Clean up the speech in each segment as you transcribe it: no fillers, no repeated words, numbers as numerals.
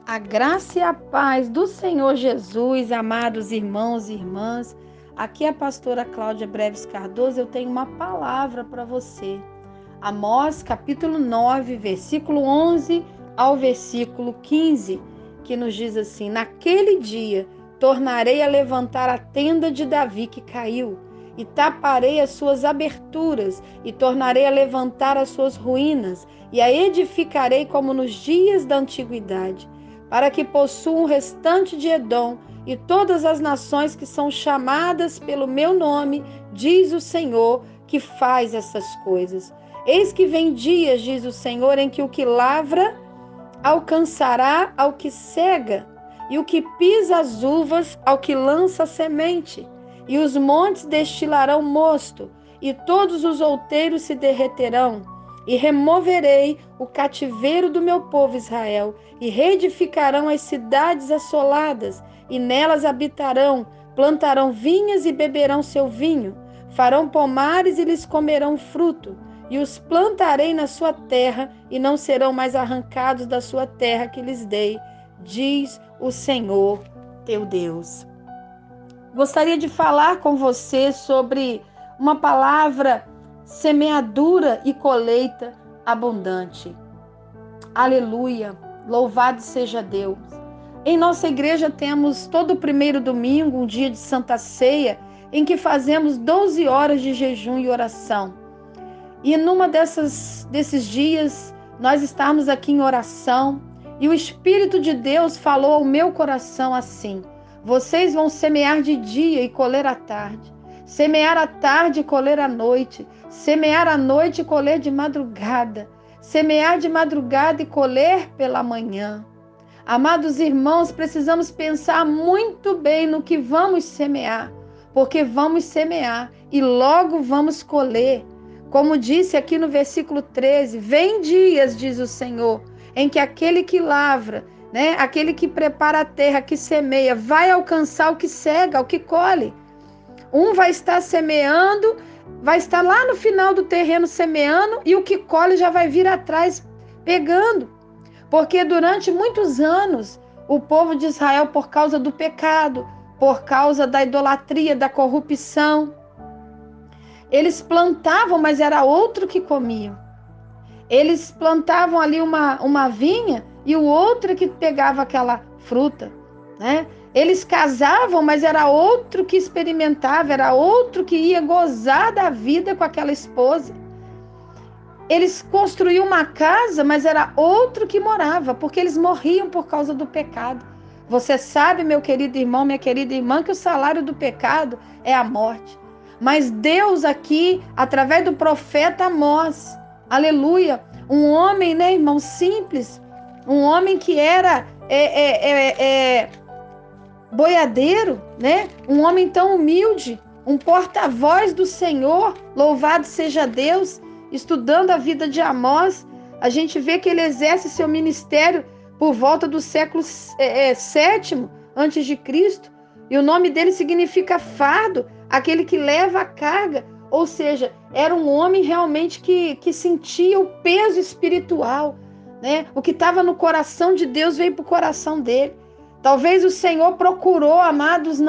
A graça e a paz do Senhor Jesus, amados irmãos e irmãs. Aqui é a pastora Cláudia Breves Cardoso. Eu tenho uma palavra para você. Amós, capítulo 9, versículo 11 ao versículo 15, que nos diz assim: naquele dia tornarei a levantar a tenda de Davi que caiu, e taparei as suas aberturas, e tornarei a levantar as suas ruínas, e a edificarei como nos dias da antiguidade, para que possuam o restante de Edom e todas as nações que são chamadas pelo meu nome, diz o Senhor, que faz essas coisas. Eis que vem dias, diz o Senhor, em que o que lavra alcançará ao que cega, e o que pisa as uvas ao que lança a semente. E os montes destilarão mosto, e todos os outeiros se derreterão. E removerei o cativeiro do meu povo Israel, e reedificarão as cidades assoladas, e nelas habitarão, plantarão vinhas e beberão seu vinho, farão pomares e lhes comerão fruto, e os plantarei na sua terra, e não serão mais arrancados da sua terra que lhes dei, diz o Senhor teu Deus. Gostaria de falar com você sobre uma palavra: semeadura e colheita abundante. Aleluia, louvado seja Deus. Em nossa igreja temos todo o primeiro domingo, um dia de Santa Ceia, em que fazemos 12 horas de jejum e oração. E numa desses dias, nós estamos aqui em oração, e o Espírito de Deus falou ao meu coração assim: vocês vão semear de dia e colher à tarde, semear à tarde e colher à noite, semear à noite e colher de madrugada, semear de madrugada e colher pela manhã. Amados irmãos, precisamos pensar muito bem no que vamos semear, porque vamos semear e logo vamos colher. Como disse aqui no versículo 13, vem dias, diz o Senhor, em que aquele que lavra, aquele que prepara a terra, que semeia, vai alcançar o que cega, o que colhe. Um vai estar semeando, vai estar lá no final do terreno semeando, e o que colhe já vai vir atrás pegando. Porque durante muitos anos, o povo de Israel, por causa do pecado, por causa da idolatria, da corrupção, eles plantavam, mas era outro que comia. Eles plantavam ali uma vinha e o outro que pegava aquela fruta, né? Eles casavam, mas era outro que experimentava, era outro que ia gozar da vida com aquela esposa. Eles construíam uma casa, mas era outro que morava, porque eles morriam por causa do pecado. Você sabe, meu querido irmão, minha querida irmã, que o salário do pecado é a morte. Mas Deus aqui, através do profeta Amós, aleluia, um homem, irmão, simples, um homem que era boiadeiro, um homem tão humilde, um porta-voz do Senhor, louvado seja Deus. Estudando a vida de Amós, a gente vê que ele exerce seu ministério por volta do século VII antes de Cristo, e o nome dele significa fardo, aquele que leva a carga, ou seja, era um homem realmente que sentia o peso espiritual, O que estava no coração de Deus veio para o coração dele. Talvez o Senhor procurou, amados,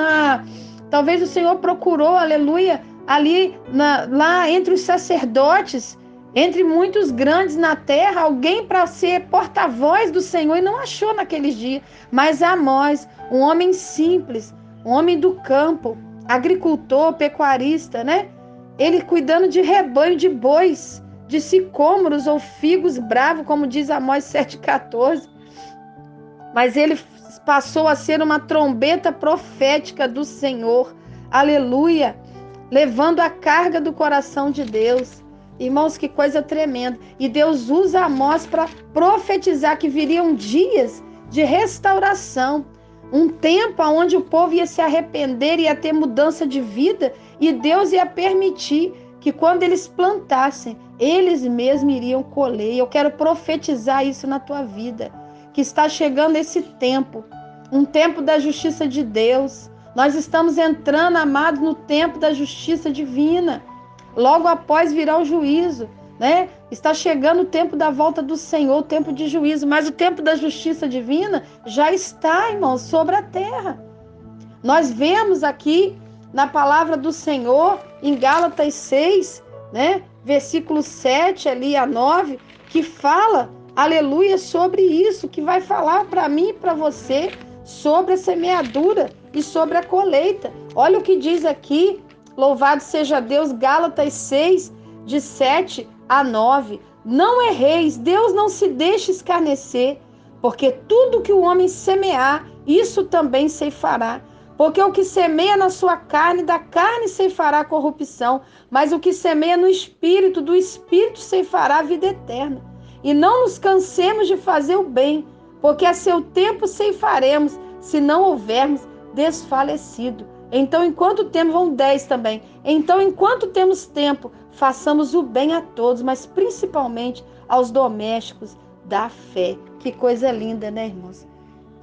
talvez o Senhor procurou, aleluia, ali lá entre os sacerdotes, entre muitos grandes na terra, alguém para ser porta-voz do Senhor, e não achou naqueles dias. Mas Amós, um homem simples, um homem do campo, agricultor, pecuarista, ele cuidando de rebanho de bois, de sicômoros ou figos bravos, como diz Amós 7,14. Mas ele passou a ser uma trombeta profética do Senhor, aleluia, levando a carga do coração de Deus. Irmãos, que coisa tremenda. E Deus usa Amós para profetizar que viriam dias de restauração, um tempo onde o povo ia se arrepender, ia ter mudança de vida, e Deus ia permitir que quando eles plantassem, eles mesmos iriam colher. Eu quero profetizar isso na tua vida, que está chegando esse tempo, um tempo da justiça de Deus. Nós estamos entrando, amados, no tempo da justiça divina. Logo após virá o juízo, Está chegando o tempo da volta do Senhor, o tempo de juízo, mas o tempo da justiça divina já está, irmãos, sobre a terra. Nós vemos aqui na palavra do Senhor, em Gálatas 6, né, versículo 7 ali a 9, que fala, aleluia, sobre isso, que vai falar para mim e para você sobre a semeadura e sobre a colheita. Olha o que diz aqui, louvado seja Deus, Gálatas 6, de 7 a 9. Não erreis, Deus não se deixa escarnecer, porque tudo que o homem semear, isso também ceifará. Porque o que semeia na sua carne, da carne ceifará corrupção, mas o que semeia no Espírito, do Espírito ceifará a vida eterna. E não nos cansemos de fazer o bem, porque a seu tempo ceifaremos, se não houvermos desfalecido. Então, enquanto temos, vão 10 também. Então, enquanto temos tempo, façamos o bem a todos, mas principalmente aos domésticos da fé. Que coisa linda, né, irmãos?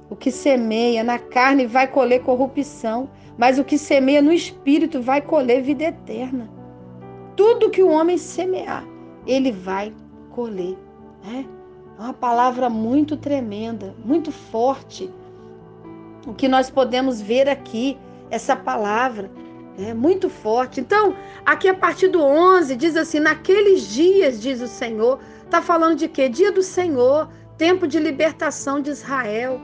O que semeia na carne vai colher corrupção, mas o que semeia no Espírito vai colher vida eterna. Tudo que o homem semear, ele vai colher. Né? É uma palavra muito tremenda, muito forte. O que nós podemos ver aqui, essa palavra, é muito forte. Então, aqui a partir do 11, diz assim, naqueles dias, diz o Senhor, está falando de quê? Dia do Senhor, tempo de libertação de Israel,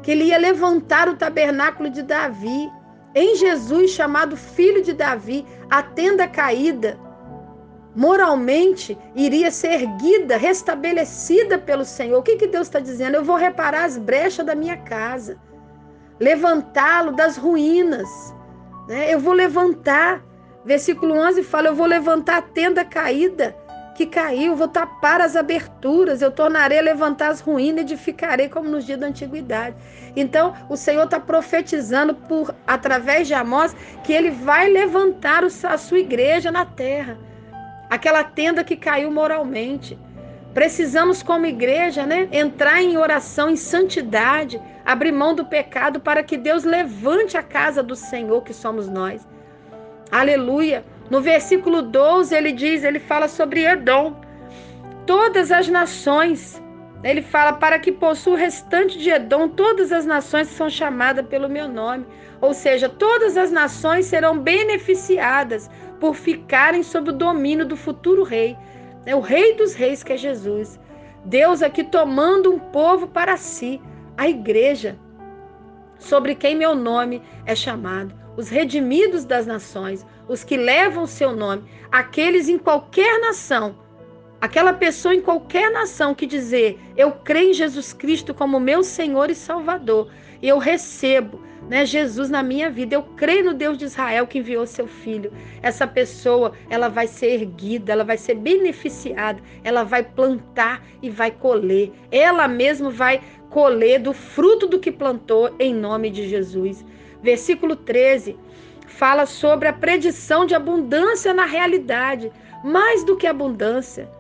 que ele ia levantar o tabernáculo de Davi, em Jesus, chamado Filho de Davi, a tenda caída, moralmente, iria ser erguida, restabelecida pelo Senhor. O que Deus está dizendo? Eu vou reparar as brechas da minha casa, levantá-lo das ruínas, eu vou levantar, versículo 11 fala, eu vou levantar a tenda caída, que caiu, vou tapar as aberturas, eu tornarei a levantar as ruínas, edificarei como nos dias da antiguidade. Então, o Senhor está profetizando através de Amós que ele vai levantar a sua igreja na terra, aquela tenda que caiu moralmente. Precisamos, como igreja, entrar em oração, em santidade, abrir mão do pecado para que Deus levante a casa do Senhor, que somos nós. Aleluia! No versículo 12, ele fala sobre Edom. Todas as nações, ele fala, para que possua o restante de Edom, todas as nações são chamadas pelo meu nome. Ou seja, todas as nações serão beneficiadas por ficarem sob o domínio do futuro rei. É o rei dos reis, que é Jesus. Deus aqui tomando um povo para si, a igreja, sobre quem meu nome é chamado. Os redimidos das nações, os que levam o seu nome, aqueles em qualquer nação, aquela pessoa em qualquer nação que dizer, eu creio em Jesus Cristo como meu Senhor e Salvador, e eu recebo Jesus na minha vida, eu creio no Deus de Israel que enviou seu Filho. Essa pessoa, ela vai ser erguida, ela vai ser beneficiada, ela vai plantar e vai colher. Ela mesma vai colher do fruto do que plantou em nome de Jesus. Versículo 13 fala sobre a predição de abundância na realidade, mais do que abundância.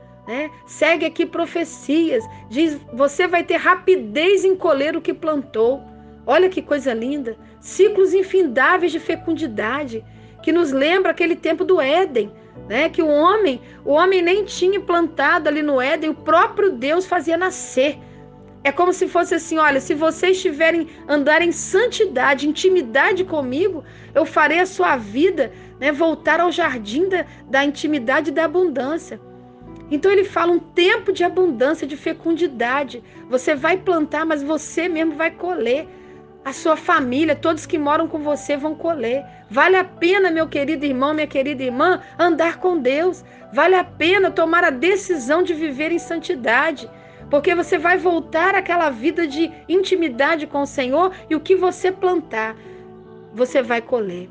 Segue aqui profecias, diz, você vai ter rapidez em colher o que plantou. Olha que coisa linda, ciclos infindáveis de fecundidade, que nos lembra aquele tempo do Éden, que o homem nem tinha plantado ali no Éden, o próprio Deus fazia nascer. É como se fosse assim, olha, se vocês andarem em santidade, intimidade comigo, eu farei a sua vida voltar ao jardim da intimidade e da abundância. Então ele fala um tempo de abundância, de fecundidade. Você vai plantar, mas você mesmo vai colher. A sua família, todos que moram com você vão colher. Vale a pena, meu querido irmão, minha querida irmã, andar com Deus. Vale a pena tomar a decisão de viver em santidade. Porque você vai voltar àquela vida de intimidade com o Senhor e o que você plantar, você vai colher.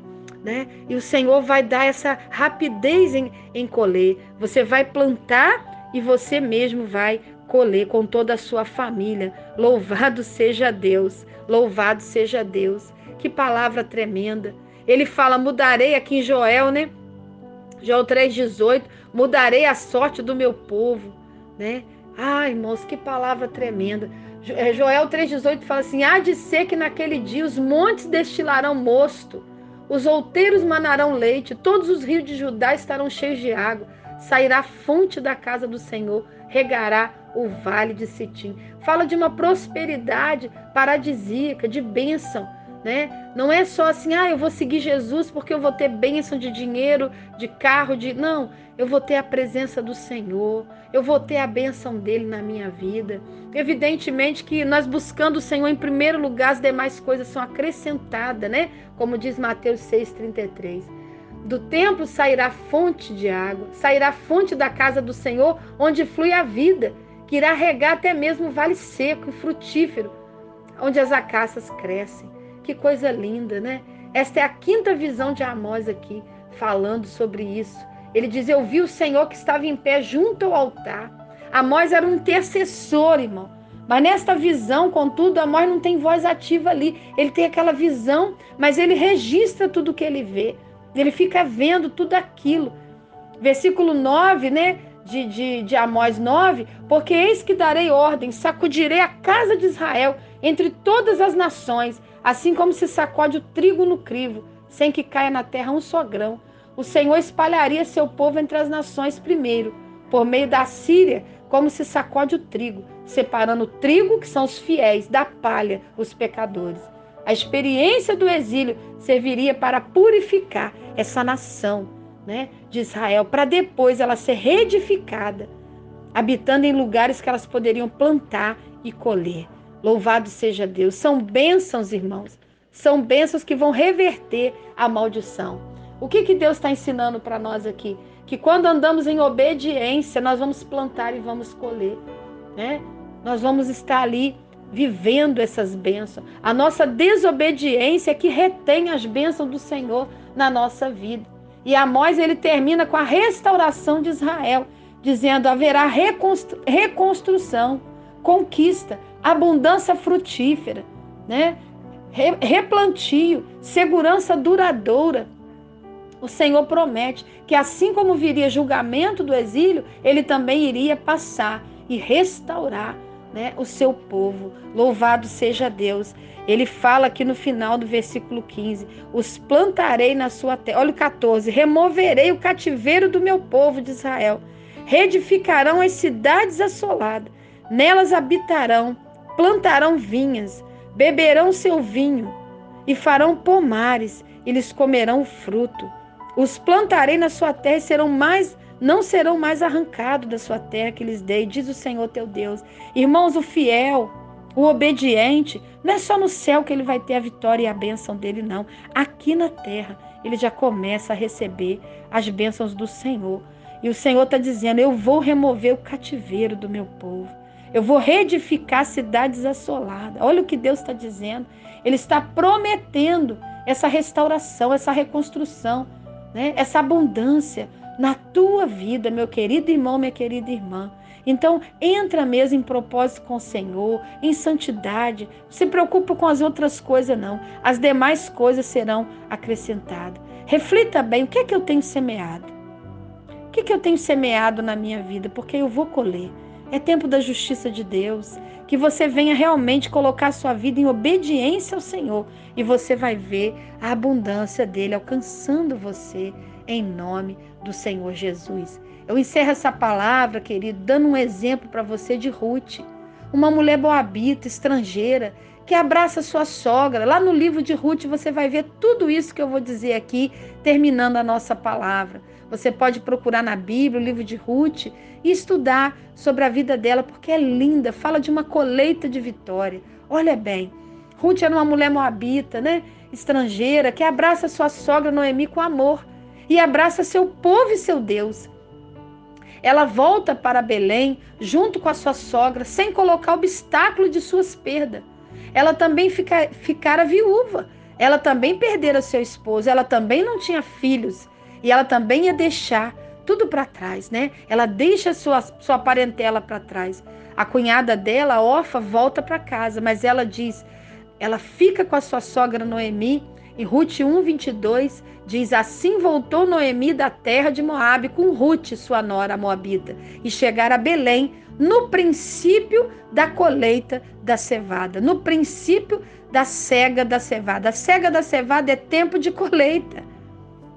E o Senhor vai dar essa rapidez em colher. Você vai plantar e você mesmo vai colher com toda a sua família. Louvado seja Deus, louvado seja Deus. Que palavra tremenda. Ele fala, mudarei aqui em Joel, Joel 3,18, mudarei a sorte do meu povo, Ai, irmãos, que palavra tremenda. Joel 3,18 fala assim, há de ser que naquele dia os montes destilarão mosto, os outeiros manarão leite, todos os rios de Judá estarão cheios de água. sairá fonte da casa do Senhor, regará o vale de Sitim. Fala de uma prosperidade paradisíaca, de bênção, né? Não é só assim, eu vou seguir Jesus porque eu vou ter bênção de dinheiro, de carro, Não, eu vou ter a presença do Senhor, eu vou ter a bênção dele na minha vida. Evidentemente que nós buscando o Senhor em primeiro lugar, as demais coisas são acrescentadas, né? Como diz Mateus 6,33. Do templo sairá fonte de água, sairá fonte da casa do Senhor, onde flui a vida, que irá regar até mesmo o vale seco e frutífero, onde as acácias crescem. Que coisa linda, né? Esta é a quinta visão de Amós aqui, falando sobre isso. Ele diz, eu vi o Senhor que estava em pé junto ao altar. Amós era um intercessor, irmão. Mas nesta visão, contudo, Amós não tem voz ativa ali. Ele tem aquela visão, mas ele registra tudo o que ele vê. Ele fica vendo tudo aquilo. Versículo 9, né? De Amós 9, porque eis que darei ordem, sacudirei a casa de Israel entre todas as nações, assim como se sacode o trigo no crivo, sem que caia na terra um só grão. O Senhor espalharia seu povo entre as nações primeiro, por meio da Síria, como se sacode o trigo, separando o trigo, que são os fiéis, da palha, os pecadores. A experiência do exílio serviria para purificar essa nação, né, de Israel, para depois ela ser reedificada, habitando em lugares que elas poderiam plantar e colher. Louvado seja Deus. São bênçãos, irmãos. São bênçãos que vão reverter a maldição. O que Deus está ensinando para nós aqui? Que quando andamos em obediência, nós vamos plantar e vamos colher, né? Nós vamos estar ali vivendo essas bênçãos. A nossa desobediência é que retém as bênçãos do Senhor na nossa vida. E Amós, ele termina com a restauração de Israel, dizendo, haverá reconstrução, conquista, abundância frutífera, né? Replantio, segurança duradoura. O Senhor promete que assim como viria julgamento do exílio, ele também iria passar e restaurar, né, o seu povo. Louvado seja Deus. Ele fala aqui no final do versículo 15, os plantarei na sua terra. Olha o 14, removerei o cativeiro do meu povo de Israel, reedificarão as cidades assoladas, nelas habitarão, plantarão vinhas, beberão seu vinho e farão pomares, e lhes comerão o fruto. Os plantarei na sua terra e não serão mais arrancados da sua terra que lhes dei, diz o Senhor teu Deus. Irmãos, o fiel, o obediente, não é só no céu que ele vai ter a vitória e a bênção dele, não. Aqui na terra, ele já começa a receber as bênçãos do Senhor. E o Senhor está dizendo, eu vou remover o cativeiro do meu povo. Eu vou reedificar cidades assoladas. Olha o que Deus está dizendo. Ele está prometendo essa restauração, essa reconstrução, né? Essa abundância na tua vida, meu querido irmão, minha querida irmã. Então, entra mesmo em propósito com o Senhor, em santidade. Não se preocupa com as outras coisas, não. As demais coisas serão acrescentadas. Reflita bem, o que é que eu tenho semeado? O que é que eu tenho semeado na minha vida? Porque eu vou colher. É tempo da justiça de Deus. Que você venha realmente colocar a sua vida em obediência ao Senhor. E você vai ver a abundância dele alcançando você em nome do Senhor Jesus. Eu encerro essa palavra, querido, dando um exemplo para você de Ruth. Uma mulher moabita, estrangeira, que abraça sua sogra. Lá no livro de Ruth você vai ver tudo isso que eu vou dizer aqui, terminando a nossa palavra. Você pode procurar na Bíblia o livro de Ruth e estudar sobre a vida dela, porque é linda, fala de uma colheita de vitória. Olha bem, Ruth era uma mulher moabita, né? Estrangeira, que abraça sua sogra Noemi com amor e abraça seu povo e seu Deus. Ela volta para Belém junto com a sua sogra, sem colocar obstáculo de suas perdas. Ela também ficara viúva, ela também perdera seu esposo, ela também não tinha filhos. E ela também ia deixar tudo para trás, né? Ela deixa sua parentela para trás. A cunhada dela, a Orfa, volta para casa, mas ela diz, ela fica com a sua sogra Noemi. E Ruth 1:22 diz, assim voltou Noemi da terra de Moabe com Ruth, sua nora moabita, e chegaram a Belém no princípio da colheita da cevada, no princípio da cega da cevada. A cega da cevada é tempo de colheita.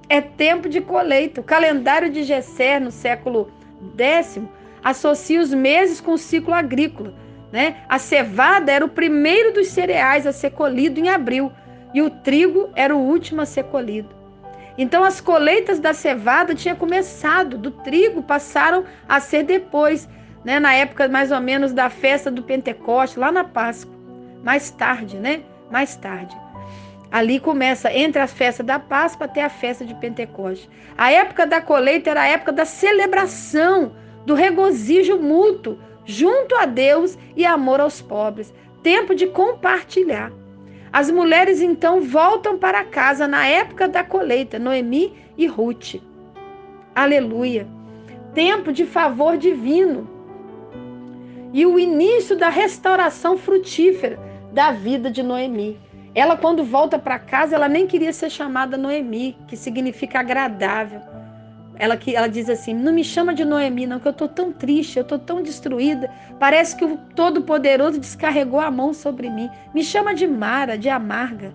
é tempo de colheita. O calendário de Gesser, no século X, associa os meses com o ciclo agrícola, né? A cevada era o primeiro dos cereais a ser colhido em abril e o trigo era o último a ser colhido. Então as colheitas da cevada tinham começado, do trigo passaram a ser depois, né? Na época mais ou menos da festa do Pentecoste, lá na Páscoa, mais tarde, né? Mais tarde. Ali começa, entre as festas da Páscoa até a festa de Pentecoste. A época da colheita era a época da celebração, do regozijo mútuo, junto a Deus e amor aos pobres. Tempo de compartilhar. As mulheres então voltam para casa na época da colheita, Noemi e Ruth. Aleluia. Tempo de favor divino. E o início da restauração frutífera da vida de Noemi. Ela, quando volta para casa, ela nem queria ser chamada Noemi, que significa agradável. Ela diz assim, não me chama de Noemi, não, que eu estou tão triste, eu estou tão destruída. Parece que o Todo-Poderoso descarregou a mão sobre mim. Me chama de Mara, de amarga.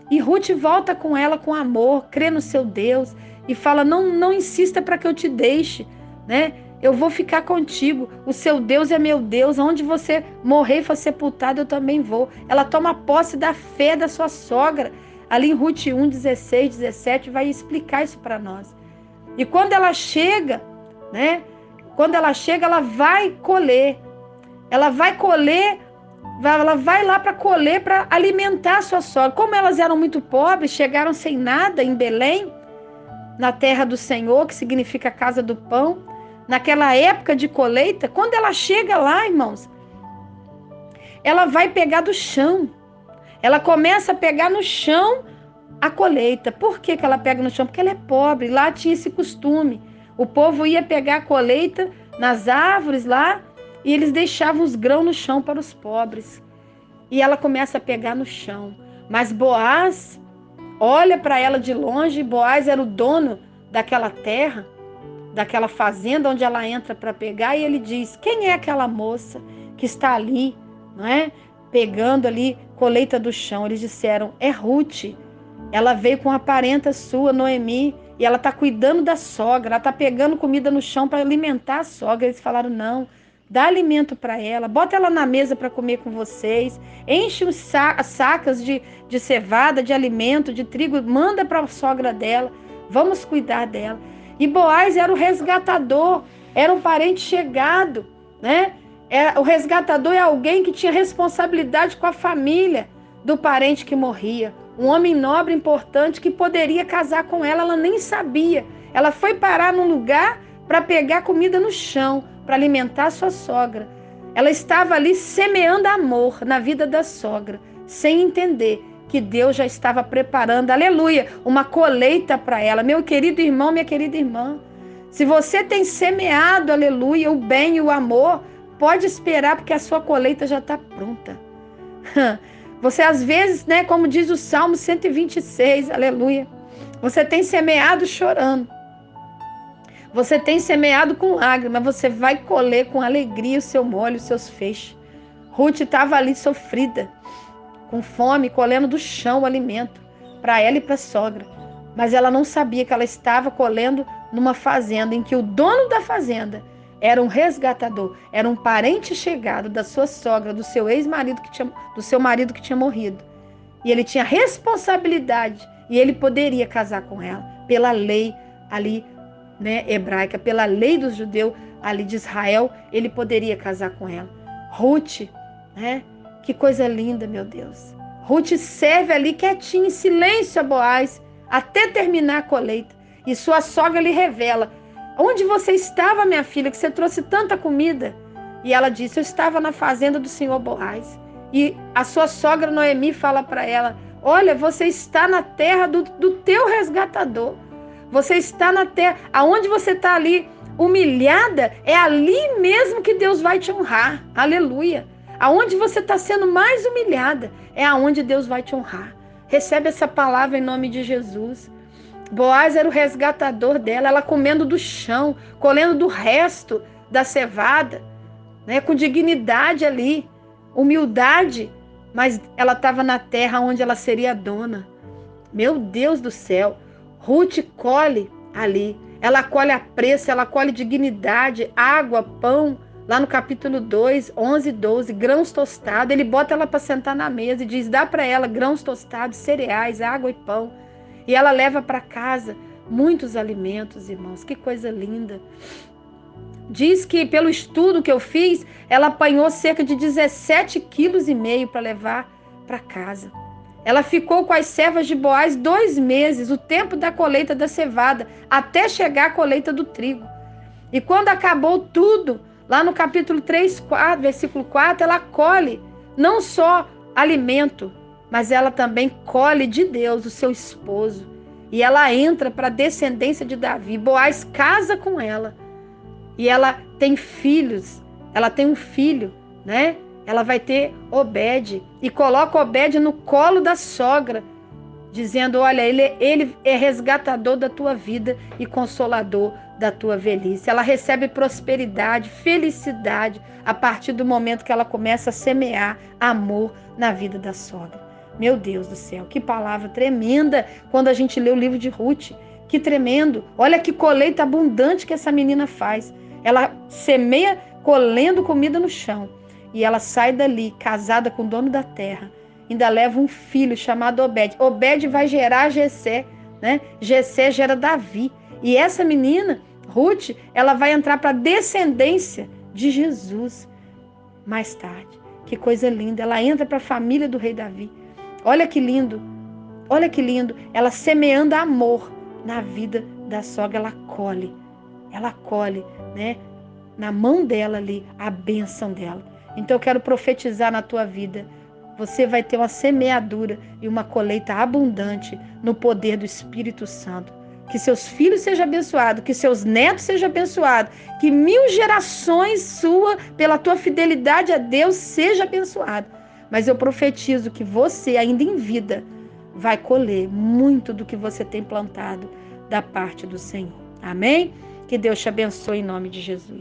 E Ruth volta com ela com amor, crê no seu Deus e fala, não insista para que eu te deixe, né? Eu vou ficar contigo, o seu Deus é meu Deus, onde você morrer e for sepultado, eu também vou. Ela toma posse da fé da sua sogra. Ali em Ruth 1, 16, 17, vai explicar isso para nós. E quando ela chega, né? Quando ela chega, ela vai colher. Ela vai colher, ela vai lá para colher, para alimentar a sua sogra. Como elas eram muito pobres, chegaram sem nada em Belém, na terra do Senhor, que significa casa do pão. Naquela época de colheita, quando ela chega lá, irmãos, ela vai pegar do chão. Ela começa a pegar no chão a colheita. Por que ela pega no chão? Porque ela é pobre. Lá tinha esse costume. O povo ia pegar a colheita nas árvores lá e eles deixavam os grãos no chão para os pobres. E ela começa a pegar no chão. Mas Boaz olha para ela de longe. Boaz era o dono daquela terra, daquela fazenda onde ela entra para pegar, e ele diz, quem é aquela moça que está ali, não é? Pegando ali colheita do chão? Eles disseram, é Ruth, ela veio com a parenta sua, Noemi, e ela está cuidando da sogra, ela está pegando comida no chão para alimentar a sogra. Eles falaram, não, dá alimento para ela, bota ela na mesa para comer com vocês, enche os sacas de cevada, de alimento, de trigo, manda para a sogra dela, vamos cuidar dela. E Boaz era o resgatador, era um parente chegado, né? O resgatador é alguém que tinha responsabilidade com a família do parente que morria. Um homem nobre, importante, que poderia casar com ela, ela nem sabia. Ela foi parar num lugar para pegar comida no chão, para alimentar a sua sogra. Ela estava ali semeando amor na vida da sogra, sem entender que Deus já estava preparando, aleluia, uma colheita para ela. Meu querido irmão, minha querida irmã, se você tem semeado, aleluia, o bem e o amor, pode esperar, porque a sua colheita já está pronta. Você às vezes, né, como diz o Salmo 126, aleluia, você tem semeado chorando, você tem semeado com lágrimas, você vai colher com alegria o seu molho, os seus feixes. Ruth estava ali sofrida, com fome, colhendo do chão o alimento para ela e para a sogra. Mas ela não sabia que ela estava colhendo numa fazenda em que o dono da fazenda era um resgatador, era um parente chegado da sua sogra, do seu ex-marido, do seu marido que tinha morrido. E ele tinha responsabilidade e ele poderia casar com ela pela lei ali, né, hebraica, pela lei dos judeus ali de Israel, ele poderia casar com ela. Ruth, né? Que coisa linda, meu Deus. Ruth serve ali quietinha, em silêncio a Boaz, até terminar a colheita. E sua sogra lhe revela, onde você estava, minha filha, que você trouxe tanta comida? E ela disse, eu estava na fazenda do senhor Boaz. E a sua sogra Noemi fala para ela, olha, você está na terra do teu resgatador. Você está na terra, aonde você está ali humilhada, é ali mesmo que Deus vai te honrar. Aleluia. Aonde você está sendo mais humilhada, é aonde Deus vai te honrar. Recebe essa palavra em nome de Jesus. Boaz era o resgatador dela, ela comendo do chão, colhendo do resto da cevada, né, com dignidade ali, humildade, mas ela estava na terra onde ela seria dona. Meu Deus do céu, Ruth colhe ali. Ela colhe apreço, ela colhe dignidade, água, pão. Lá no capítulo 2, 11 e 12, grãos tostados. Ele bota ela para sentar na mesa e diz, dá para ela grãos tostados, cereais, água e pão. E ela leva para casa muitos alimentos, irmãos. Que coisa linda. Diz que, pelo estudo que eu fiz, ela apanhou cerca de 17,5 quilos para levar para casa. Ela ficou com as servas de Boaz 2 meses, o tempo da colheita da cevada, até chegar a colheita do trigo. E quando acabou tudo, lá no capítulo 3, 4, versículo 4, ela colhe não só alimento, mas ela também colhe de Deus o seu esposo. E ela entra para a descendência de Davi. Boaz casa com ela. E ela tem filhos, ela tem um filho, né? Ela vai ter Obed e coloca Obed no colo da sogra, dizendo, olha, ele é resgatador da tua vida e consolador da tua velhice. Ela recebe prosperidade, felicidade, a partir do momento que ela começa a semear amor na vida da sogra. Meu Deus do céu, que palavra tremenda quando a gente lê o livro de Ruth. Que tremendo. Olha que colheita abundante que essa menina faz. Ela semeia colhendo comida no chão. E ela sai dali, casada com o dono da terra. Ainda leva um filho chamado Obed. Obed vai gerar Jessé, né? Jessé gera Davi. E essa menina, Ruth, ela vai entrar para a descendência de Jesus mais tarde. Que coisa linda. Ela entra para a família do rei Davi. Olha que lindo. Olha que lindo. Ela semeando amor na vida da sogra, ela colhe, né? Na mão dela ali, a bênção dela. Então eu quero profetizar na tua vida. Você vai ter uma semeadura e uma colheita abundante no poder do Espírito Santo. Que seus filhos sejam abençoados, que seus netos sejam abençoados, que 1000 gerações sua, pela tua fidelidade a Deus, seja abençoado. Mas eu profetizo que você, ainda em vida, vai colher muito do que você tem plantado da parte do Senhor. Amém? Que Deus te abençoe em nome de Jesus.